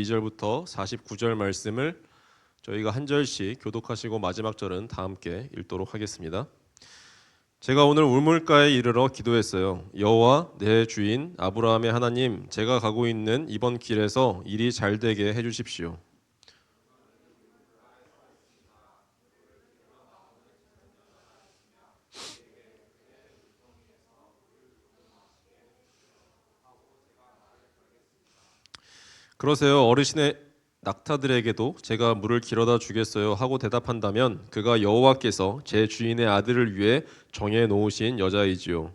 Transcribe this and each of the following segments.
42절부터 49절 말씀을 저희가 한 절씩 교독하시고 마지막 절은 다 함께 읽도록 하겠습니다. 제가 오늘 우물가에 이르러 기도했어요. 여호와 내 주인 아브라함의 하나님, 제가 가고 있는 이번 길에서 일이 잘 되게 해주십시오. 그러세요. 어르신의 낙타들에게도 제가 물을 길어다 주겠어요 하고 대답한다면 그가 여호와께서 제 주인의 아들을 위해 정해 놓으신 여자이지요.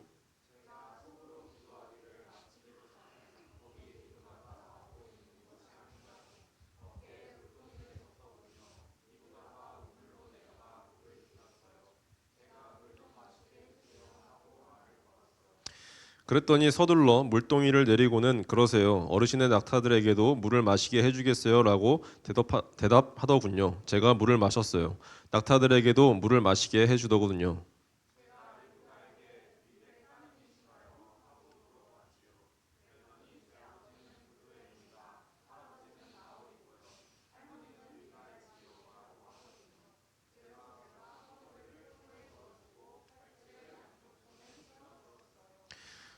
그랬더니 서둘러 물동이를 내리고는 그러세요. 어르신의 낙타들에게도 물을 마시게 해주겠어요 라고 대답하더군요. 제가 물을 마셨어요. 낙타들에게도 물을 마시게 해주더군요.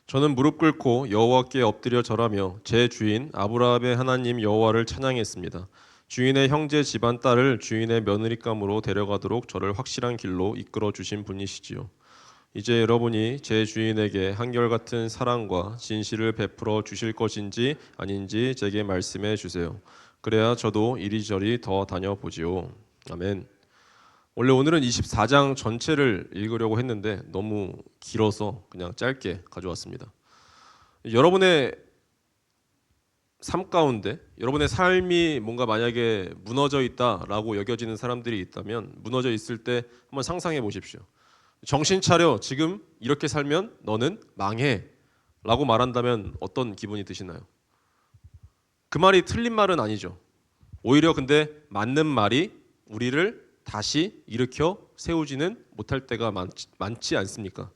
저는 무릎 꿇고 여호와께 엎드려 절하며 제 주인 아브라함의 하나님 여호와를 찬양했습니다. 주인의 형제 집안 딸을 주인의 며느리감으로 데려가도록 저를 확실한 길로 이끌어 주신 분이시지요. 이제 여러분이 제 주인에게 한결같은 사랑과 진실을 베풀어 주실 것인지 아닌지 제게 말씀해 주세요. 그래야 저도 이리저리 더 다녀보지요. 아멘. 원래 오늘은 24장 전체를 읽으려고 했는데 너무 길어서 그냥 짧게 가져왔습니다. 여러분의 삶 가운데 여러분의 삶이 뭔가 만약에 무너져 있다라고 여겨지는 사람들이 있다면 무너져 있을 때 한번 상상해 보십시오. 정신 차려. 지금 이렇게 살면 너는 망해 라고 말한다면 어떤 기분이 드시나요? 그 말이 틀린 말은 아니죠. 오히려 근데 맞는 말이 우리를 다시 일으켜 세우지는 못할 때가 많지 않습니까?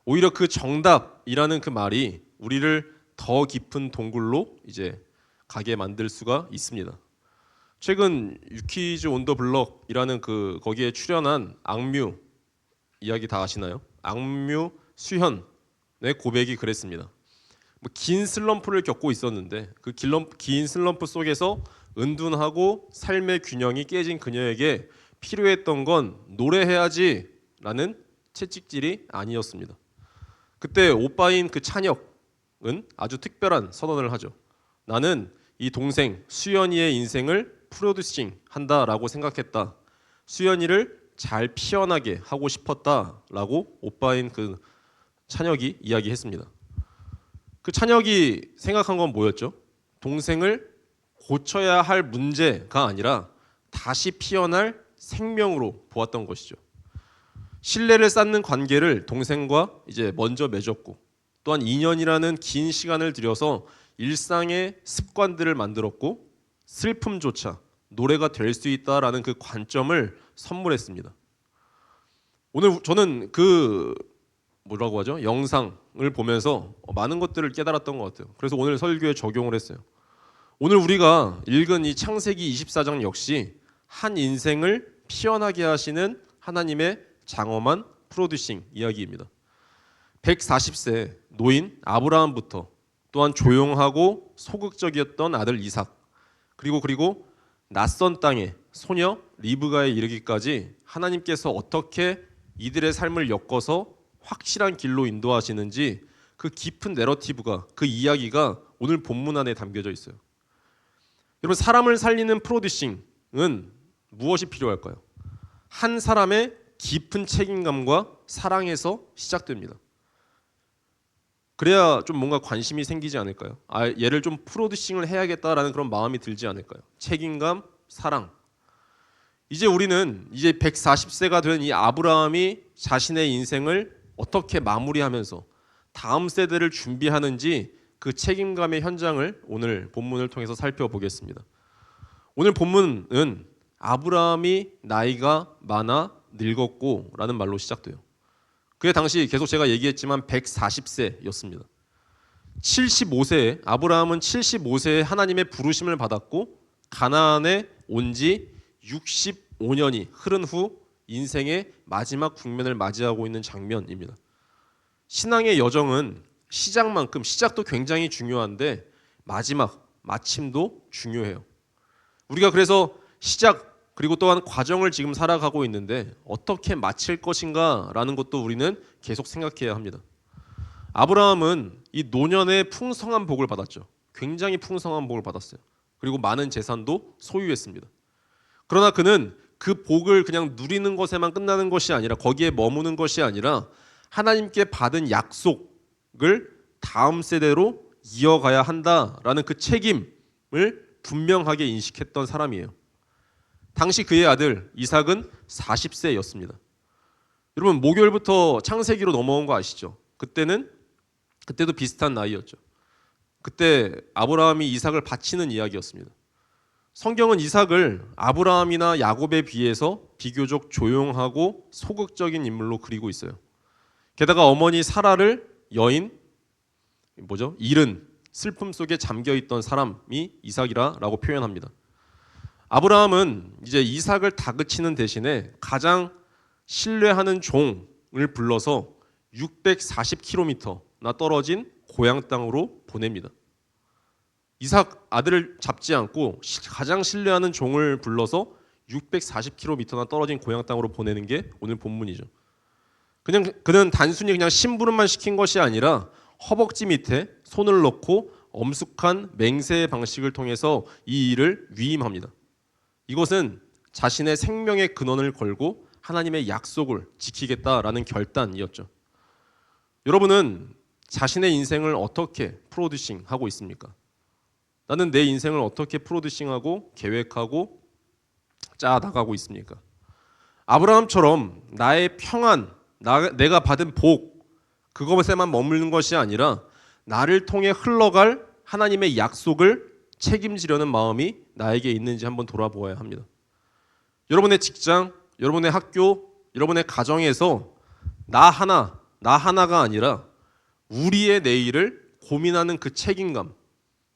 오히려 그 정답이라는 그 말이 우리를 더 깊은 동굴로 이제 가게 만들 수가 있습니다. 최근 유키즈 온 더 블럭이라는 거기에 출연한 악뮤 이야기 다 아시나요? 악뮤 수현의 고백이 그랬습니다. 긴 슬럼프를 겪고 있었는데 그 긴 슬럼프 속에서 은둔하고 삶의 균형이 깨진 그녀에게 필요했던 건 노래해야지 라는 채찍질이 아니었습니다. 그때 오빠인 그 찬혁은 아주 특별한 선언을 하죠. 나는 이 동생 수연이의 인생을 프로듀싱 한다라고 생각했다. 수연이를 잘 피어나게 하고 싶었다라고 오빠인 그 찬혁이 이야기했습니다. 그 찬혁이 생각한 건 뭐였죠? 동생을 고쳐야 할 문제가 아니라 다시 피어날 생명으로 보았던 것이죠. 신뢰를 쌓는 관계를 동생과 이제 먼저 맺었고 또한 2년이라는 긴 시간을 들여서 일상의 습관들을 만들었고 슬픔조차 노래가 될 수 있다라는 그 관점을 선물했습니다. 오늘 저는 그 뭐라고 하죠? 영상을 보면서 많은 것들을 깨달았던 것 같아요. 그래서 오늘 설교에 적용을 했어요. 오늘 우리가 읽은 이 창세기 24장 역시 한 인생을 피어나게 하시는 하나님의 장엄한 프로듀싱 이야기입니다. 140세 노인 아브라함부터 또한 조용하고 소극적이었던 아들 이삭 그리고 낯선 땅의 소녀 리브가에 이르기까지 하나님께서 어떻게 이들의 삶을 엮어서 확실한 길로 인도하시는지 그 깊은 내러티브가 그 이야기가 오늘 본문 안에 담겨져 있어요. 여러분 사람을 살리는 프로듀싱은 무엇이 필요할까요? 한 사람의 깊은 책임감과 사랑에서 시작됩니다. 그래야 좀 뭔가 관심이 생기지 않을까요? 얘를 좀 프로듀싱을 해야겠다라는 그런 마음이 들지 않을까요? 책임감, 사랑. 이제 우리는 이제 140세가 된 이 아브라함이 자신의 인생을 어떻게 마무리하면서 다음 세대를 준비하는지 그 책임감의 현장을 오늘 본문을 통해서 살펴보겠습니다. 오늘 본문은 아브라함이 나이가 많아 늙었고 라는 말로 시작돼요. 그게 당시 계속 제가 얘기했지만 140세였습니다. 75세에 아브라함은 75세에 하나님의 부르심을 받았고 가나안에 온 지 65년이 흐른 후 인생의 마지막 국면을 맞이하고 있는 장면입니다. 신앙의 여정은 시작도 굉장히 중요한데 마침도 중요해요. 우리가 그래서 시작 그리고 또한 과정을 지금 살아가고 있는데 어떻게 마칠 것인가라는 것도 우리는 계속 생각해야 합니다. 아브라함은 이 노년의 풍성한 복을 받았죠. 굉장히 풍성한 복을 받았어요. 그리고 많은 재산도 소유했습니다. 그러나 그는 그 복을 그냥 누리는 것에만 끝나는 것이 아니라 거기에 머무는 것이 아니라 하나님께 받은 약속을 다음 세대로 이어가야 한다라는 그 책임을 분명하게 인식했던 사람이에요. 당시 그의 아들 이삭은 40세였습니다. 여러분 목요일부터 창세기로 넘어온 거 아시죠? 그때도 비슷한 나이였죠. 그때 아브라함이 이삭을 바치는 이야기였습니다. 성경은 이삭을 아브라함이나 야곱에 비해서 비교적 조용하고 소극적인 인물로 그리고 있어요. 게다가 어머니 사라를 잃은 슬픔 속에 잠겨 있던 사람이 이삭이라고 표현합니다. 아브라함은 이제 이삭을 다그치는 대신에 가장 신뢰하는 종을 불러서 640km나 떨어진 고향 땅으로 보냅니다. 이삭 아들을 잡지 않고 가장 신뢰하는 종을 불러서 640km나 떨어진 고향 땅으로 보내는 게 오늘 본문이죠. 그는 단순히 그냥 심부름만 시킨 것이 아니라 허벅지 밑에 손을 넣고 엄숙한 맹세의 방식을 통해서 이 일을 위임합니다. 이것은 자신의 생명의 근원을 걸고 하나님의 약속을 지키겠다라는 결단이었죠. 여러분은 자신의 인생을 어떻게 프로듀싱하고 있습니까? 나는 내 인생을 어떻게 프로듀싱하고 계획하고 짜 나가고 있습니까? 아브라함처럼 나의 평안, 내가 받은 복, 그것에만 머무는 것이 아니라 나를 통해 흘러갈 하나님의 약속을 책임지려는 마음이 나에게 있는지 한번 돌아보아야 합니다. 여러분의 직장, 여러분의 학교, 여러분의 가정에서 나 하나가 아니라 우리의 내일을 고민하는 그 책임감,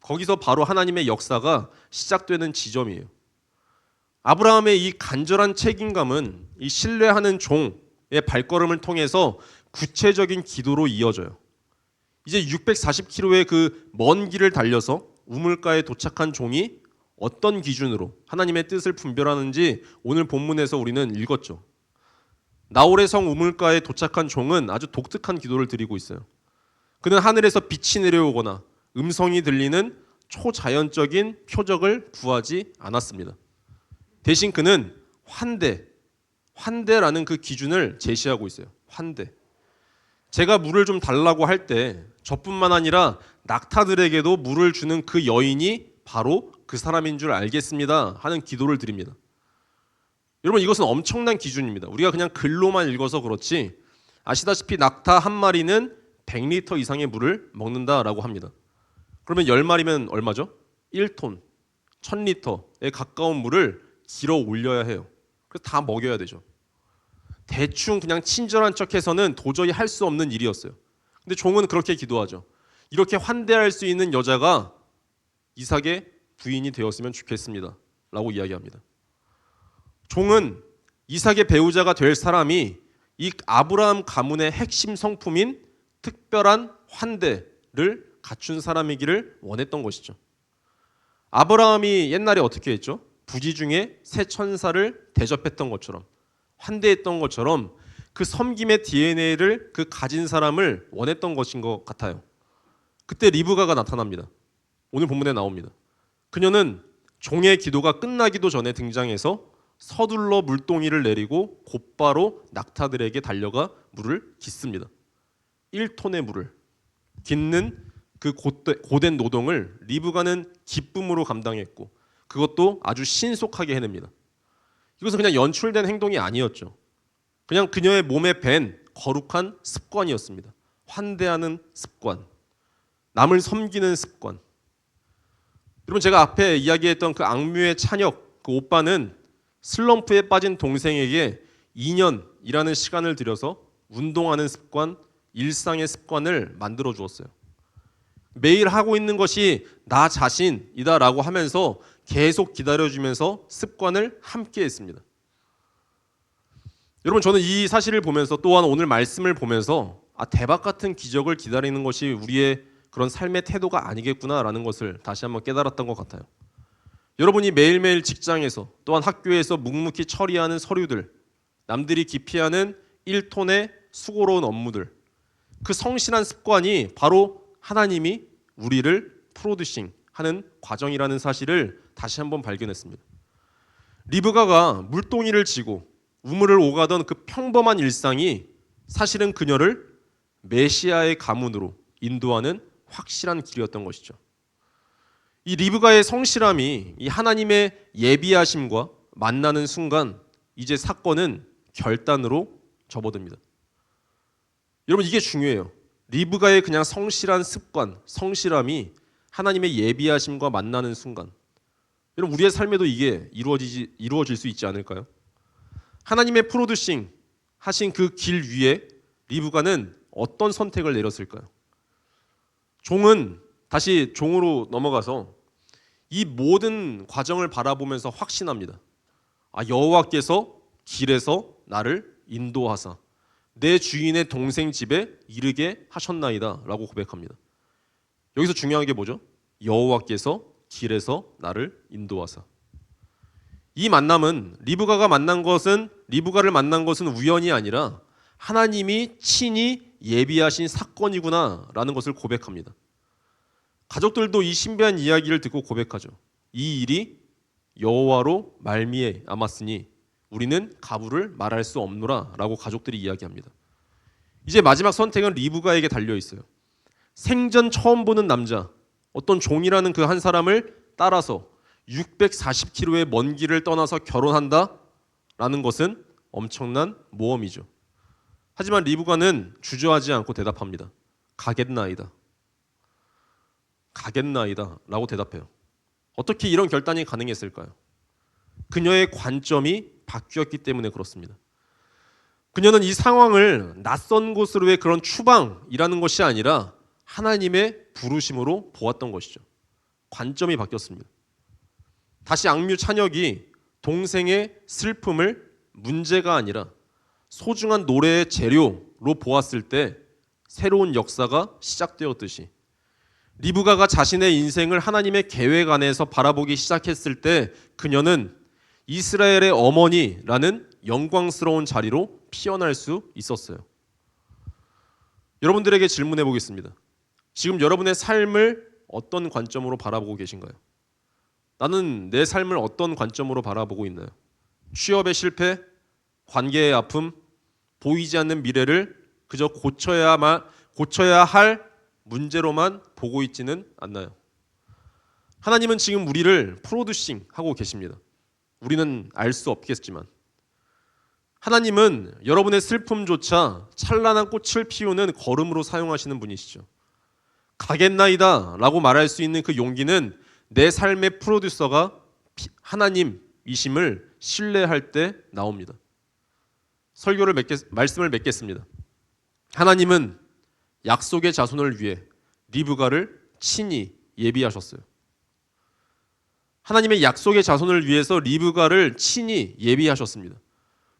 거기서 바로 하나님의 역사가 시작되는 지점이에요. 아브라함의 이 간절한 책임감은 이 신뢰하는 종의 발걸음을 통해서 구체적인 기도로 이어져요. 이제 640km의 그 먼 길을 달려서 우물가에 도착한 종이 어떤 기준으로 하나님의 뜻을 분별하는지 오늘 본문에서 우리는 읽었죠. 나홀의 성 우물가에 도착한 종은 아주 독특한 기도를 드리고 있어요. 그는 하늘에서 빛이 내려오거나 음성이 들리는 초자연적인 표적을 구하지 않았습니다. 대신 그는 환대라는 그 기준을 제시하고 있어요. 환대. 제가 물을 좀 달라고 할 때 저뿐만 아니라 낙타들에게도 물을 주는 그 여인이 바로 그 사람인 줄 알겠습니다 하는 기도를 드립니다. 여러분 이것은 엄청난 기준입니다. 우리가 그냥 글로만 읽어서 그렇지 아시다시피 낙타 한 마리는 100리터 이상의 물을 먹는다라고 합니다. 그러면 10마리면 얼마죠? 1톤, 1000리터에 가까운 물을 길어 올려야 해요. 그래서 다 먹여야 되죠. 대충 그냥 친절한 척해서는 도저히 할 수 없는 일이었어요. 근데 종은 그렇게 기도하죠. 이렇게 환대할 수 있는 여자가 이삭의 부인이 되었으면 좋겠습니다 라고 이야기합니다. 종은 이삭의 배우자가 될 사람이 이 아브라함 가문의 핵심 성품인 특별한 환대를 갖춘 사람이기를 원했던 것이죠. 아브라함이 옛날에 어떻게 했죠? 부지 중에 새 천사를 대접했던 것처럼 환대했던 것처럼 그 섬김의 DNA를 그 가진 사람을 원했던 것인 것 같아요. 그때 리브가가 나타납니다. 오늘 본문에 나옵니다. 그녀는 종의 기도가 끝나기도 전에 등장해서 서둘러 물동이를 내리고 곧바로 낙타들에게 달려가 물을 깃습니다. 1톤의 물을 깃는 그 고된 노동을 리브가는 기쁨으로 감당했고 그것도 아주 신속하게 해냅니다. 이것은 그냥 연출된 행동이 아니었죠. 그냥 그녀의 몸에 밴 거룩한 습관이었습니다. 환대하는 습관, 남을 섬기는 습관. 여러분 제가 앞에 이야기했던 그 악뮤의 찬혁, 그 오빠는 슬럼프에 빠진 동생에게 2년이라는 시간을 들여서 운동하는 습관, 일상의 습관을 만들어 주었어요. 매일 하고 있는 것이 나 자신이다라고 하면서 계속 기다려주면서 습관을 함께 했습니다. 여러분, 저는 이 사실을 보면서 또한 오늘 말씀을 보면서 대박 같은 기적을 기다리는 것이 우리의 그런 삶의 태도가 아니겠구나라는 것을 다시 한번 깨달았던 것 같아요. 여러분이 매일매일 직장에서 또한 학교에서 묵묵히 처리하는 서류들, 남들이 기피하는 1톤의 수고로운 업무들, 그 성실한 습관이 바로 하나님이 우리를 프로듀싱 하는 과정이라는 사실을 다시 한번 발견했습니다. 리브가가 물동이를 지고 우물을 오가던 그 평범한 일상이 사실은 그녀를 메시아의 가문으로 인도하는 확실한 길이었던 것이죠. 이 리브가의 성실함이 이 하나님의 예비하심과 만나는 순간 이제 사건은 결단으로 접어듭니다. 여러분, 이게 중요해요. 리브가의 그냥 성실한 습관, 성실함이 하나님의 예비하심과 만나는 순간, 여러분, 우리의 삶에도 이게 이루어질 수 있지 않을까요? 하나님의 프로듀싱 하신 그 길 위에 리브가는 어떤 선택을 내렸을까요? 종은 다시 종으로 넘어가서 이 모든 과정을 바라보면서 확신합니다. 여호와께서 길에서 나를 인도하사 내 주인의 동생 집에 이르게 하셨나이다 라고 고백합니다. 여기서 중요한 게 뭐죠? 여호와께서 길에서 나를 인도하사. 이 만남은 리브가를 만난 것은 우연이 아니라 하나님이 친히 예비하신 사건이구나라는 것을 고백합니다. 가족들도 이 신비한 이야기를 듣고 고백하죠. 이 일이 여호와로 말미암았으니 우리는 가부를 말할 수 없노라라고 가족들이 이야기합니다. 이제 마지막 선택은 리브가에게 달려 있어요. 생전 처음 보는 남자, 어떤 종이라는 그 한 사람을 따라서 640km의 먼 길을 떠나서 결혼한다라는 것은 엄청난 모험이죠. 하지만 리브가는 주저하지 않고 대답합니다. 가겠나이다. 가겠나이다 라고 대답해요. 어떻게 이런 결단이 가능했을까요? 그녀의 관점이 바뀌었기 때문에 그렇습니다. 그녀는 이 상황을 낯선 곳으로의 그런 추방이라는 것이 아니라 하나님의 부르심으로 보았던 것이죠. 관점이 바뀌었습니다. 다시 악뮤 찬혁이 동생의 슬픔을 문제가 아니라 소중한 노래의 재료로 보았을 때 새로운 역사가 시작되었듯이 리브가가 자신의 인생을 하나님의 계획 안에서 바라보기 시작했을 때 그녀는 이스라엘의 어머니라는 영광스러운 자리로 피어날 수 있었어요. 여러분들에게 질문해 보겠습니다. 지금 여러분의 삶을 어떤 관점으로 바라보고 계신가요? 나는 내 삶을 어떤 관점으로 바라보고 있나요? 취업의 실패, 관계의 아픔, 보이지 않는 미래를 그저 고쳐야 할 문제로만 보고 있지는 않나요? 하나님은 지금 우리를 프로듀싱 하고 계십니다. 우리는 알 수 없겠지만 하나님은 여러분의 슬픔조차 찬란한 꽃을 피우는 걸음으로 사용하시는 분이시죠. 가겠나이다 라고 말할 수 있는 그 용기는 내 삶의 프로듀서가 하나님이심을 신뢰할 때 나옵니다. 말씀을 맺겠습니다. 하나님은 약속의 자손을 위해 리브가를 친히 예비하셨어요. 하나님의 약속의 자손을 위해서 리브가를 친히 예비하셨습니다.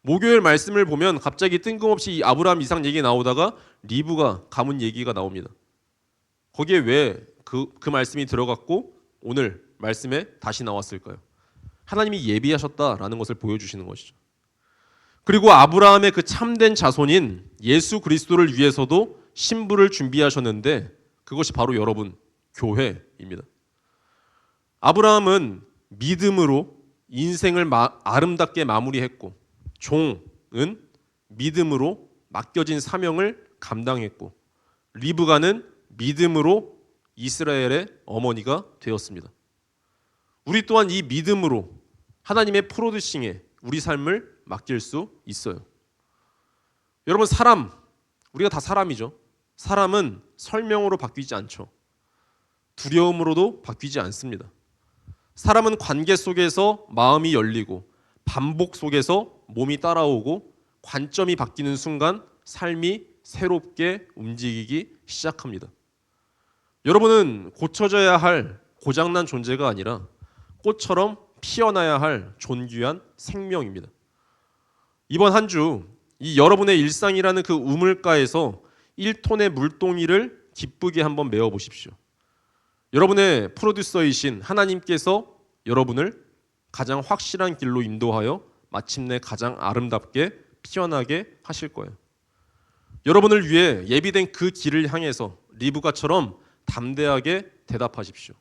목요일 말씀을 보면 갑자기 뜬금없이 이 아브라함 이삭 얘기 나오다가 리브가 가문 얘기가 나옵니다. 거기에 왜 그 말씀이 들어갔고 오늘 말씀에 다시 나왔을까요? 하나님이 예비하셨다라는 것을 보여주시는 것이죠. 그리고 아브라함의 그 참된 자손인 예수 그리스도를 위해서도 신부를 준비하셨는데 그것이 바로 여러분 교회입니다. 아브라함은 믿음으로 인생을 아름답게 마무리했고 종은 믿음으로 맡겨진 사명을 감당했고 리브가는 믿음으로 이스라엘의 어머니가 되었습니다. 우리 또한 이 믿음으로 하나님의 프로듀싱에 우리 삶을 맡길 수 있어요. 여러분, 우리가 다 사람이죠. 사람은 설명으로 바뀌지 않죠. 두려움으로도 바뀌지 않습니다. 사람은 관계 속에서 마음이 열리고 반복 속에서 몸이 따라오고 관점이 바뀌는 순간 삶이 새롭게 움직이기 시작합니다. 여러분은 고쳐져야 할 고장난 존재가 아니라 꽃처럼 피어나야 할 존귀한 생명입니다. 이번 한 주 이 여러분의 일상이라는 그 우물가에서 1톤의 물동이를 기쁘게 한번 메워 보십시오. 여러분의 프로듀서이신 하나님께서 여러분을 가장 확실한 길로 인도하여 마침내 가장 아름답게 피어나게 하실 거예요. 여러분을 위해 예비된 그 길을 향해서 리브가처럼 담대하게 대답하십시오.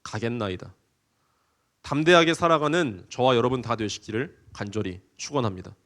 가겠나이다. 담대하게 살아가는 저와 여러분 다 되시기를 간절히 축원합니다.